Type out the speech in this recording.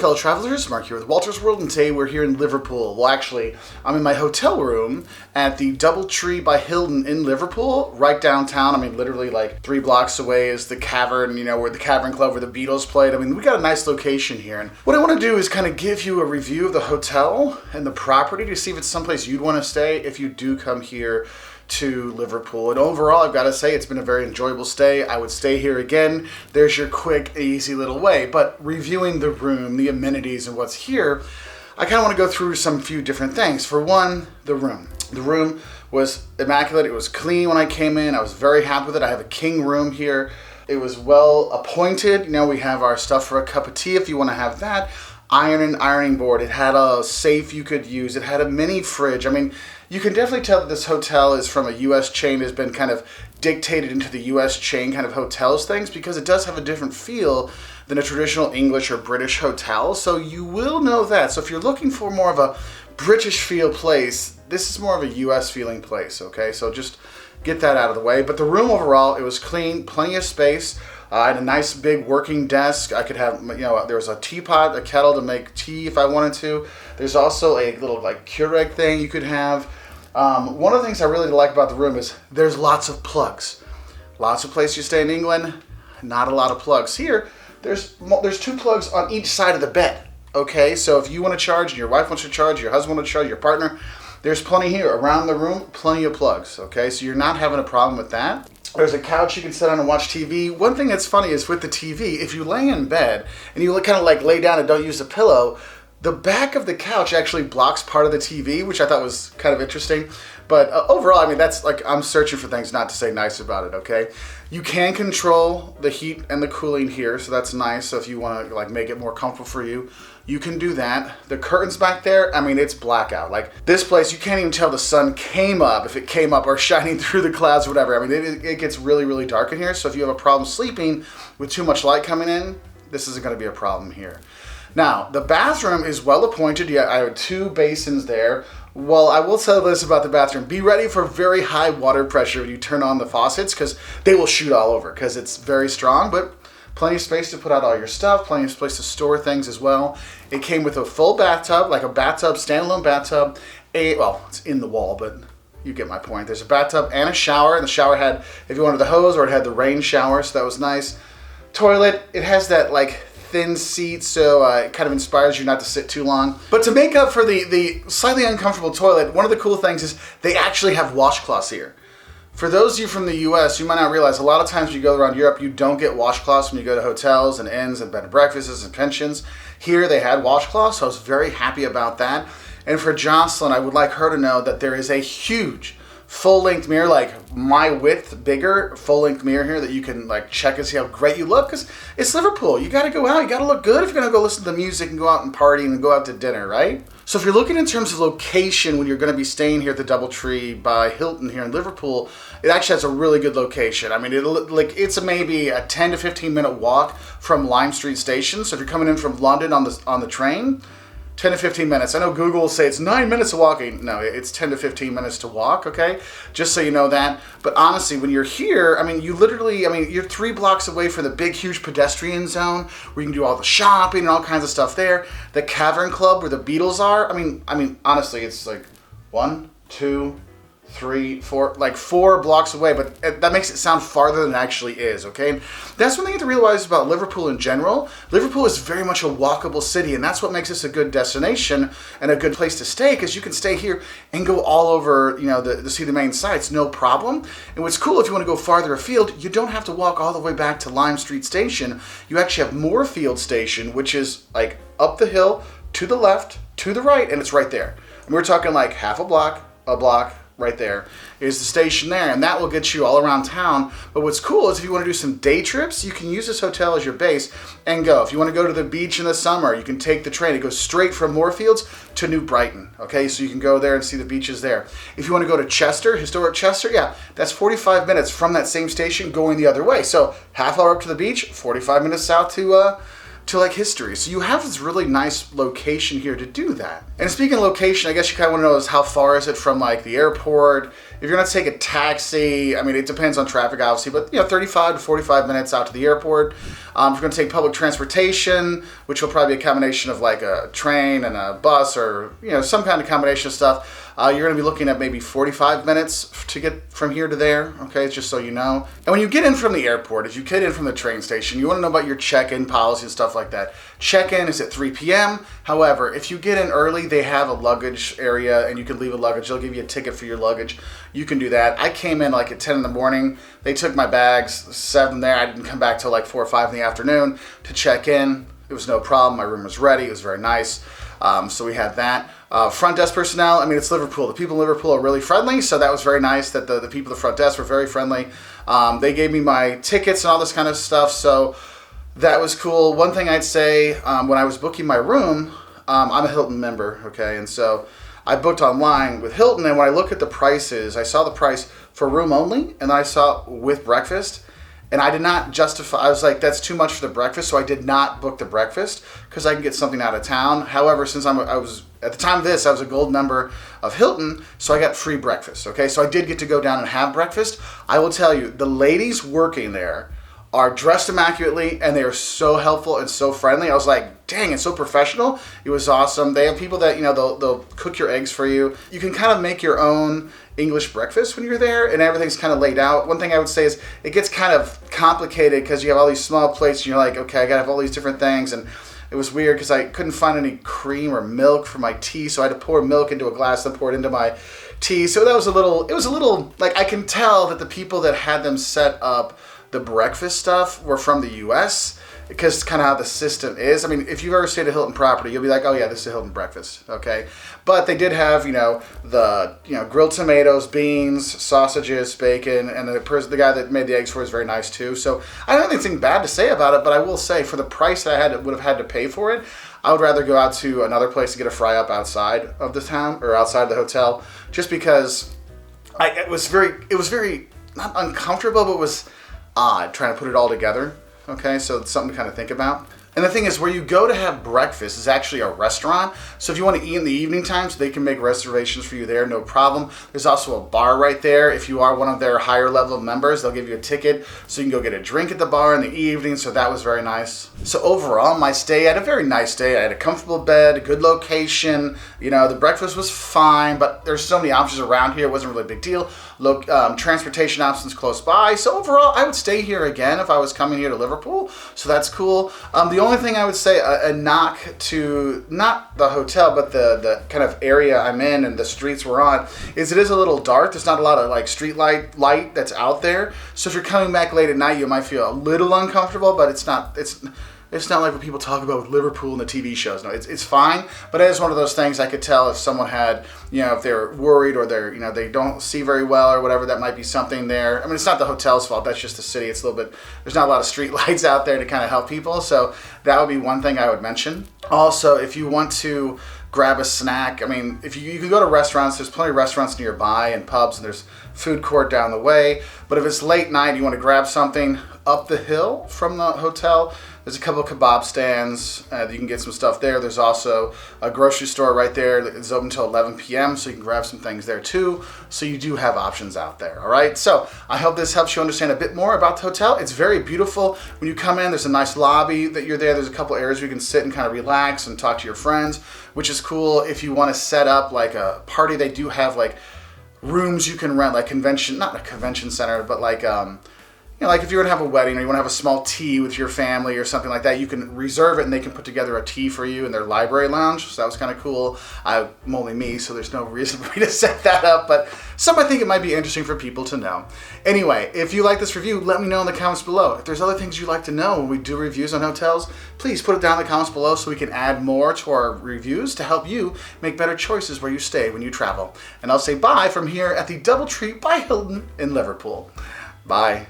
fellow travelers, Mark here with Walter's World, and today we're here in Liverpool. Well, actually, I'm in my hotel room at the DoubleTree by Hilton in Liverpool, right downtown. I mean, literally like 3 blocks away is the Cavern, you know, where the Cavern Club where the Beatles played. I mean, we got a nice location here. And what I want to do is kind of give you a review of the hotel and the property to see if it's someplace you'd want to stay if you do come here to Liverpool. And overall, I've got to say, it's been a very enjoyable stay. I would stay here again. There's your quick, easy little way. But reviewing the room, the amenities, and what's here, I kind of want to go through some few different things. For one, the room. The room was immaculate. It was clean when I came in. I was very happy with it. I have a king room here. It was well appointed. You know, we have our stuff for a cup of tea if you want to have that. Ironing board. It had a safe you could use. It had a mini fridge. I mean, you can definitely tell that this hotel is from a U.S. chain, has been kind of dictated into the U.S. chain kind of hotels things, because it does have a different feel than a traditional English or British hotel. So you will know that. So if you're looking for more of a British feel place, this is more of a U.S. feeling place, okay? So just get that out of the way. But the room overall, it was clean, plenty of space. I had a nice big working desk. I could have, you know, there was a teapot, a kettle to make tea if I wanted to. There's also a little like Keurig thing you could have. One of the things I really like about the room is there's lots of plugs. Lots of places you stay in England, not a lot of plugs. Here, there's 2 plugs on each side of the bed. Okay, so if you want to charge, and your wife wants to charge, your husband wants to charge, your partner, there's plenty here around the room, plenty of plugs. Okay, so you're not having a problem with that. There's a couch you can sit on and watch TV. One thing that's funny is with the TV, if you lay in bed and you kind of like lay down and don't use a pillow, the back of the couch actually blocks part of the TV, which I thought was kind of interesting. But overall, I mean, that's like, I'm searching for things not to say nice about it, okay? You can control the heat and the cooling here, so that's nice. So if you want to like make it more comfortable for you, you can do that. The curtains back there, I mean, it's blackout. Like this place, you can't even tell the sun came up, if it came up, or shining through the clouds or whatever. I mean, it gets really, really dark in here. So if you have a problem sleeping with too much light coming in, this isn't going to be a problem here. Now, the bathroom is well appointed. Yeah, I have 2 basins there. Well, I will tell this about the bathroom. Be ready for very high water pressure when you turn on the faucets, because they will shoot all over because it's very strong, but plenty of space to put out all your stuff, plenty of space to store things as well. It came with a full bathtub, like a bathtub, standalone bathtub. Well, it's in the wall, but you get my point. There's a bathtub and a shower, and the shower had, if you wanted the hose, or it had the rain shower, so that was nice. Toilet, it has that like thin seat, so it kind of inspires you not to sit too long. But to make up for the slightly uncomfortable toilet, one of the cool things is they actually have washcloths here. For those of you from the US, you might not realize a lot of times when you go around Europe, you don't get washcloths when you go to hotels and inns and bed and breakfasts and pensions. Here they had washcloths, so I was very happy about that. And for Jocelyn, I would like her to know that there is a huge full-length mirror, like my width, bigger full-length mirror here that you can like check and see how great you look, because it's Liverpool. You got to go out, you got to look good if you're going to go listen to the music and go out and party and go out to dinner, right? So if you're looking in terms of location when you're going to be staying here at the DoubleTree by Hilton here in Liverpool, it actually has a really good location. I mean, it's maybe a 10 to 15 minute walk from Lime Street Station. So if you're coming in from London on the train, 10 to 15 minutes. I know Google will say it's 9 minutes of walking. No, it's 10 to 15 minutes to walk, okay? Just so you know that. But honestly, when you're here, I mean, you're 3 blocks away from the big, huge pedestrian zone where you can do all the shopping and all kinds of stuff there. The Cavern Club where the Beatles are. I mean, honestly, it's like 1, 2, 3, 4, like 4 blocks away, but that makes it sound farther than it actually is, okay? That's one thing you have to realize about Liverpool in general. Liverpool is very much a walkable city, and that's what makes this a good destination and a good place to stay, because you can stay here and go all over, you know, to see the main sites, no problem. And what's cool, if you want to go farther afield, you don't have to walk all the way back to Lime Street Station. You actually have Moorfield Station, which is like up the hill, to the left, to the right, and it's right there. And we're talking like half a block, right there is the station there, and that will get you all around town. But what's cool is if you want to do some day trips, you can use this hotel as your base and go. If you want to go to the beach in the summer, you can take the train. It goes straight from Moorfields to New Brighton, okay? So you can go there and see the beaches there. If you want to go to Chester, historic Chester, yeah, that's 45 minutes from that same station going the other way. So half hour up to the beach, 45 minutes south to to like history. So you have this really nice location here to do that. And speaking of location, I guess you kind of want to know is how far is it from like the airport? If you're gonna take a taxi, I mean, it depends on traffic obviously, but 35 to 45 minutes out to the airport. If you're gonna take public transportation, which will probably be a combination of like a train and a bus or, some kind of combination of stuff, you're gonna be looking at maybe 45 minutes to get from here to there, okay, just so you know. And when you get in from the airport, if you get in from the train station, you wanna know about your check-in policy and stuff like that. Check-in is at 3 p.m. However, if you get in early, they have a luggage area and you can leave a luggage. They'll give you a ticket for your luggage. You can do that. I came in like at 10 in the morning. They took my bags, 7 there. I didn't come back till like 4 or 5 in the afternoon to check in. It was no problem. My room was ready. It was very nice. So we had that. Front desk personnel, I mean, it's Liverpool. The people in Liverpool are really friendly, so that was very nice that the people at the front desk were very friendly. They gave me my tickets and all this kind of stuff, so that was cool. One thing I'd say, when I was booking my room, I'm a Hilton member, okay, and so I booked online with Hilton, and when I look at the prices, I saw the price for room only, and I saw with breakfast, and I did not justify, I was like, that's too much for the breakfast, so I did not book the breakfast, because I can get something out of town. However, since I was, at the time of this, I was a gold member of Hilton, so I got free breakfast, okay? So I did get to go down and have breakfast. I will tell you, the ladies working there are dressed immaculately, and they are so helpful and so friendly. I was like, dang, it's so professional. It was awesome. They have people that, they'll cook your eggs for you. You can kind of make your own English breakfast when you're there, and everything's kind of laid out. One thing I would say is it gets kind of complicated because you have all these small plates, and you're like, okay, I gotta have all these different things, and it was weird because I couldn't find any cream or milk for my tea, so I had to pour milk into a glass, then pour it into my tea. So it was a little, like, I can tell that the people that had them set up the breakfast stuff were from the US, because it's kind of how the system is. I mean, if you've ever stayed at Hilton property, you'll be like, oh yeah, this is a Hilton breakfast, okay? But they did have, the grilled tomatoes, beans, sausages, bacon, and the guy that made the eggs for it was very nice too. So I don't have anything bad to say about it, but I will say for the price that I would have had to pay for it, I would rather go out to another place to get a fry up outside of the town or outside the hotel, just because it was very not uncomfortable, but it was odd trying to put it all together. Okay, so it's something to kind of think about. And the thing is, where you go to have breakfast is actually a restaurant. So if you want to eat in the evening times, they can make reservations for you there, no problem. There's also a bar right there. If you are one of their higher level members, they'll give you a ticket so you can go get a drink at the bar in the evening. So that was very nice. So overall, my stay, I had a very nice day. I had a comfortable bed, a good location. The breakfast was fine, but there's so many options around here. It wasn't really a big deal. Transportation options close by. So overall, I would stay here again if I was coming here to Liverpool. So that's cool. The only thing I would say, a knock to, not the hotel, but the kind of area I'm in and the streets we're on, is it is a little dark. There's not a lot of like street light that's out there. So if you're coming back late at night, you might feel a little uncomfortable, but it's not like what people talk about with Liverpool and the TV shows. No, it's fine, but it is one of those things I could tell if someone had, if they're worried or they don't see very well or whatever, that might be something there. I mean, it's not the hotel's fault, that's just the city. It's a little bit, there's not a lot of street lights out there to kind of help people, so that would be one thing I would mention. Also, if you want to grab a snack, I mean, if you can go to restaurants, there's plenty of restaurants nearby and pubs, and there's food court down the way, but if it's late night, you want to grab something up the hill from the hotel, there's a couple of kebab stands. You can get some stuff there. There's also a grocery store right there that is open until 11 p.m. So you can grab some things there too. So you do have options out there. All right. So I hope this helps you understand a bit more about the hotel. It's very beautiful. When you come in, there's a nice lobby that you're there. There's a couple areas where you can sit and kind of relax and talk to your friends, which is cool. If you want to set up like a party, they do have like rooms you can rent, like not a convention center, but like like if you're gonna have a wedding or you want to have a small tea with your family or something like that, you can reserve it and they can put together a tea for you in their library lounge. So that was kind of cool. I'm only me, so there's no reason for me to set that up, but I think it might be interesting for people to know. Anyway, if you like this review, let me know in the comments below. If there's other things you'd like to know when we do reviews on hotels, please put it down in the comments below so we can add more to our reviews to help you make better choices where you stay when you travel. And I'll say bye from here at the DoubleTree by Hilton in Liverpool. Bye.